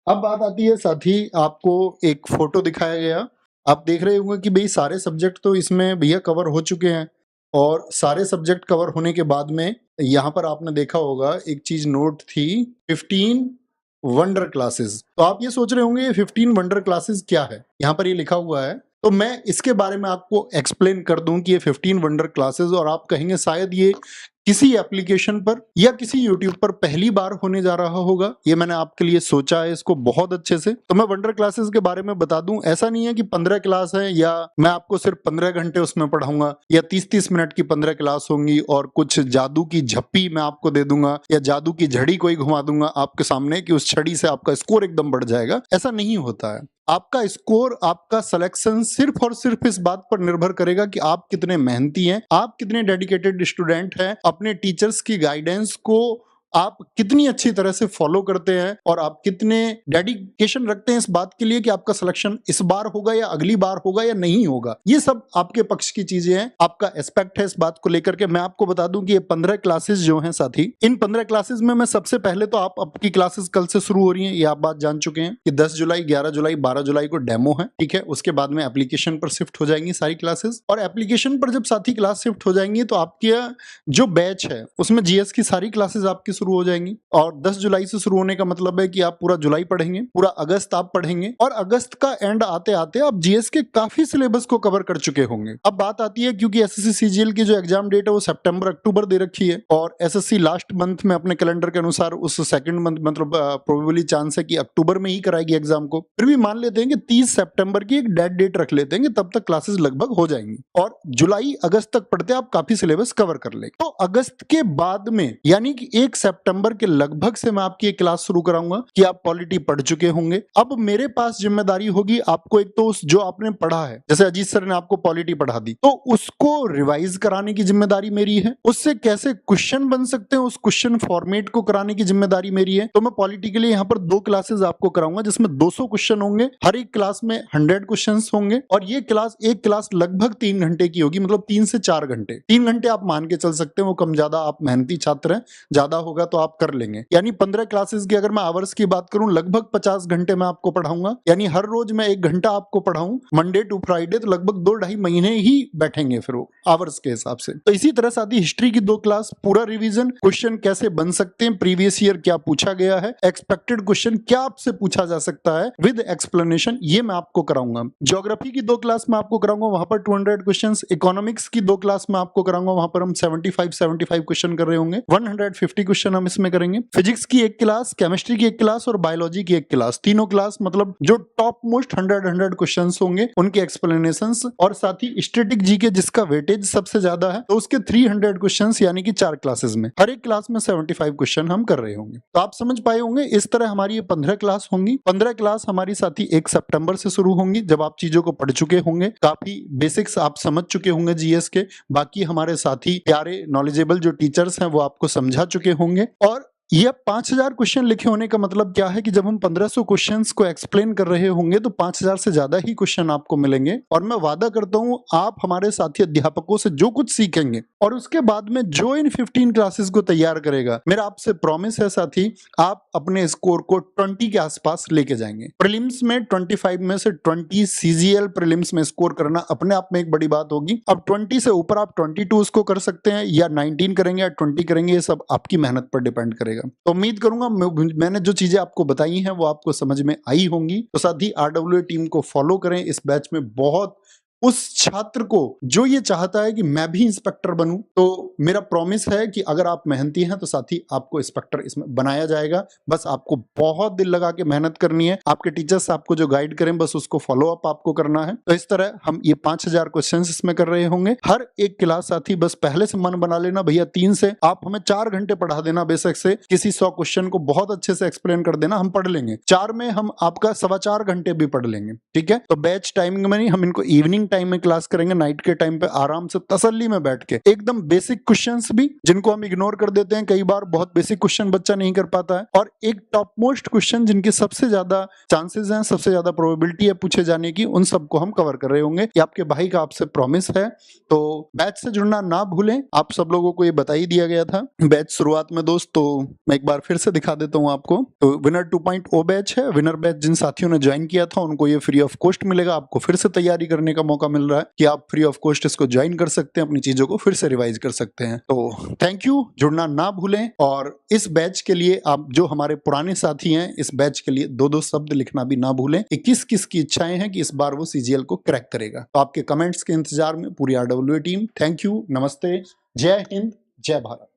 अब बात आती है साथी, आपको एक फोटो दिखाया गया। आप देख रहे होंगे कि भई सारे सब्जेक्ट तो इसमें भैया कवर हो चुके हैं और सारे सब्जेक्ट कवर होने के बाद में यहाँ पर आपने देखा होगा एक चीज़ नोट थी 15 वंडर क्लासेस। तो आप ये सोच रहे होंगे ये 15 वंडर क्लासेस क्या है? यहाँ पर ये लिखा हुआ है। तो मैं इसके बारे में आपको एक्सप्लेन कर दूं कि ये 15 वंडर क्लासेस, और आप कहेंगे शायद ये किसी एप्लीकेशन पर या किसी यूट्यूब पर पहली बार होने जा रहा होगा। ये मैंने आपके लिए सोचा है इसको बहुत अच्छे से। तो मैं वंडर क्लासेस के बारे में बता दूं, ऐसा नहीं है कि 15 क्लास है या मैं आपको सिर्फ 15 घंटे उसमें पढ़ाऊंगा या 30-30 मिनट की 15 क्लास होंगी और कुछ जादू की झप्पी मैं आपको दे दूंगा या जादू की झड़ी कोई घुमा दूंगा आपके सामने कि उस छड़ी से आपका स्कोर एकदम बढ़ जाएगा। ऐसा नहीं होता है। आपका स्कोर, आपका सिलेक्शन सिर्फ और सिर्फ इस बात पर निर्भर करेगा कि आप कितने मेहनती हैं, आप कितने डेडिकेटेड स्टूडेंट हैं, अपने टीचर्स की गाइडेंस को आप कितनी अच्छी तरह से फॉलो करते हैं और आप कितने डेडिकेशन रखते हैं इस बात के लिए कि आपका सिलेक्शन इस बार होगा या अगली बार होगा या नहीं होगा। ये सब आपके पक्ष की चीजें हैं, आपका एस्पेक्ट है इस बात को लेकर के। मैं आपको बता दूं कि ये 15 क्लासेस जो हैं साथी, इन 15 क्लासेस में मैं सबसे पहले तो आपकी क्लासेस कल से शुरू हो रही हैं, ये आप बात जान चुके हैं कि 10 जुलाई, 11 जुलाई, 12 जुलाई को डेमो है, ठीक है। उसके बाद में एप्लीकेशन पर शिफ्ट हो जाएंगी सारी क्लासेस, और एप्लीकेशन पर जब साथी क्लास शिफ्ट हो जाएंगी तो आपके जो बैच है उसमें जीएस की सारी क्लासेस आपकी शुरू हो जाएंगी। और 10 जुलाई से शुरू होने का मतलब है कि आप पूरा जुलाई पढ़ेंगे, पूरा अगस्त आप पढ़ेंगे, और अगस्त का एंड आते आते आप जीएस के काफी सिलेबस को कवर कर चुके होंगे। अब बात आती है, क्योंकि एसएससी सीजीएल की जो एग्जाम डेट है वो सितंबर अक्टूबर दे रखी है, और एसएससी लास्ट मंथ में अपने कैलेंडर के अनुसार उस सेकंड मंथ मतलब प्रोबेबली चांस है कि अक्टूबर में ही कराएगी एग्जाम को। फिर भी मान लेते हैं कि 30 सितंबर की एक डेड डेट रख लेते हैं कि तब तक क्लासेस लगभग हो जाएंगी, और जुलाई अगस्त तक पढ़ते आप काफी सिलेबस कवर कर लेंगे। तो अगस्त के बाद में यानी कि 1 सितंबर के लगभग से मैं आपकी एक क्लास शुरू कराऊंगा कि आप पॉलिटी पढ़ चुके होंगे। अब मेरे पास जिम्मेदारी होगी आपको, एक तो जो आपने पढ़ा है, जैसे अजीत सर ने आपको पॉलिटी पढ़ा दी, तो उसको रिवाइज कराने की जिम्मेदारी मेरी है। उससे कैसे क्वेश्चन बन सकते हैं उस क्वेश्चन फॉर्मेट को कराने की जिम्मेदारी मेरी है। तो मैं पॉलिटी के लिए यहाँ पर 2 क्लासेस आपको कराऊंगा जिसमें 200 क्वेश्चन होंगे, हर एक क्लास में 100 क्वेश्चन होंगे, और ये क्लास एक क्लास लगभग 3 घंटे की होगी, मतलब 3 से 4 घंटे। 3 घंटे आप मान के चल सकते हैं, वो कम ज्यादा आप मेहनती छात्र हैं, ज्यादा होगा तो आप कर लेंगे। यानी 15 क्लासेस की अगर मैं आवर्स की बात करूं, लगभग 50 घंटे मैं आपको पढ़ाऊंगा। यानी हर रोज मैं 1 घंटा आपको पढ़ाऊं, मंडे टू फ्राइडे, तो लगभग 2-2.5 महीने ही बैठेंगे फिर वो आवर्स के हिसाब से। तो इसी तरह साथ ही हिस्ट्री की 2 क्लास, पूरा रिवीजन, क्वेश्चन कैसे बन सकते हैं, प्रीवियस ईयर क्या पूछा गया है, एक्सपेक्टेड क्वेश्चन क्या आपसे पूछा जा सकता है विद एक्सप्लेनेशन, ये मैं आपको कराऊंगा। ज्योग्राफी की 2 क्लास मैं आपको कराऊंगा, वहां पर 200 क्वेश्चन। इकोनॉमिक्स की 2 क्लास मैं आपको कराऊंगा, वहां पर हम 75 क्वेश्चन कर रहे होंगे, 150 क्वेश्चन हम इसमें करेंगे। फिजिक्स की 1 क्लास, केमिस्ट्री की 1 क्लास और बायोलॉजी की 1 क्लास, तीनों क्लास मतलब जो टॉप मोस्ट 100 क्वेश्चंस होंगे उनके एक्सप्लेनेशंस, और साथ ही स्टैटिक जीके जिसका वेटेज सबसे ज्यादा है तो उसके 300 क्वेश्चंस, यानी कि 4 क्लासेस में, हर एक क्लास में 75 क्वेश्चन हम कर रहे होंगे। तो आप समझ पाए होंगे, इस तरह हमारी ये 15 क्लास होंगी। 15 क्लास हमारी साथी 1 सितंबर से शुरू होंगी, जब आप चीजों को पढ़ चुके होंगे, काफी बेसिक्स आप समझ चुके होंगे जीएस के, बाकी हमारे साथी प्यारे नॉलेजेबल जो टीचर्स हैं वो आपको समझा चुके होंगे। और ये 5000 क्वेश्चन लिखे होने का मतलब क्या है कि जब हम 1500 क्वेश्चंस को एक्सप्लेन कर रहे होंगे तो 5000 से ज्यादा ही क्वेश्चन आपको मिलेंगे। और मैं वादा करता हूं आप हमारे साथी अध्यापकों से जो कुछ सीखेंगे और उसके बाद में जो इन 15 क्लासेस को तैयार करेगा, मेरा आपसे प्रॉमिस है साथी, आप अपने स्कोर को 20 के आसपास लेके जाएंगे। प्रीलिम्स में 25 में से 20 सीजीएल प्रीलिम्स में स्कोर करना अपने आप में एक बड़ी बात होगी। अब 20 से ऊपर आप 22 उसको कर सकते हैं, या 19 करेंगे या 20 करेंगे, ये सब आपकी मेहनत पर डिपेंड करेगा। तो उम्मीद करूंगा मैंने जो चीजें आपको बताई हैं वो आपको समझ में आई होंगी। तो साथ ही आरडब्ल्यूए टीम को फॉलो करें। इस बैच में बहुत उस छात्र को जो ये चाहता है कि मैं भी इंस्पेक्टर बनूं, तो मेरा प्रॉमिस है कि अगर आप मेहनती हैं तो साथी आपको इंस्पेक्टर इसमें बनाया जाएगा। बस आपको बहुत दिल लगा के मेहनत करनी है, आपके टीचर्स आपको जो गाइड करें बस उसको फॉलो अप आपको करना है। तो इस तरह हम ये 5000 क्वेश्चन इसमें कर रहे होंगे। हर एक क्लास साथी बस पहले से मन बना लेना, भैया 3 से आप हमें 4 घंटे पढ़ा देना, बेशक से किसी 100 क्वेश्चन को बहुत अच्छे से एक्सप्लेन कर देना, हम पढ़ लेंगे। 4 में हम आपका 4.25 घंटे भी पढ़ लेंगे, ठीक है। तो बैच टाइमिंग में नहीं, हम इनको इवनिंग टाइम में क्लास करेंगे, नाइट के टाइम पे आराम से तसल्ली में बैठ के एकदम बेसिक क्वेश्चंस भी जिनको हम इग्नोर कर देते हैं कई बार, बहुत बेसिक क्वेश्चन बच्चा नहीं कर पाता है, और एक टॉप मोस्ट क्वेश्चन जिनके सबसे ज्यादा चांसेस हैं, सबसे ज्यादा प्रोबेबिलिटी है पूछे जाने की, उन सबको हम कवर कर रहे होंगे। ये आपके भाई का आपसे प्रॉमिस है। तो बैच से जुड़ना ना भूलें। आप सब लोगों को ये बता ही दिया गया था बैच शुरुआत में दोस्त, तो मैं एक बार फिर से दिखा देता हूं आपको। तो विनर 2.0 बैच है। विनर बैच जिन साथियों ने ज्वाइन किया था उनको ये फ्री ऑफ कॉस्ट मिलेगा। आपको फिर से तैयारी करने का मौका मिल रहा है कि आप फ्री ऑफ कॉस्ट इसको ज्वाइन कर सकते हैं, अपनी चीजों को फिर से रिवाइज कर सकते हैं। तो थैंक यू, जुड़ना ना भूलें। और इस बैच के लिए आप जो हमारे पुराने साथी हैं, इस बैच के लिए 2-2 शब्द लिखना भी ना भूलें कि किस किस की इच्छाएं हैं कि इस बार वो सीजीएल को क्रैक करेगा। तो आपके कमेंट्स के इंतजार में पूरी आरडब्ल्यूए टीम। थैंक यू, नमस्ते, जय हिंद, जय भारत।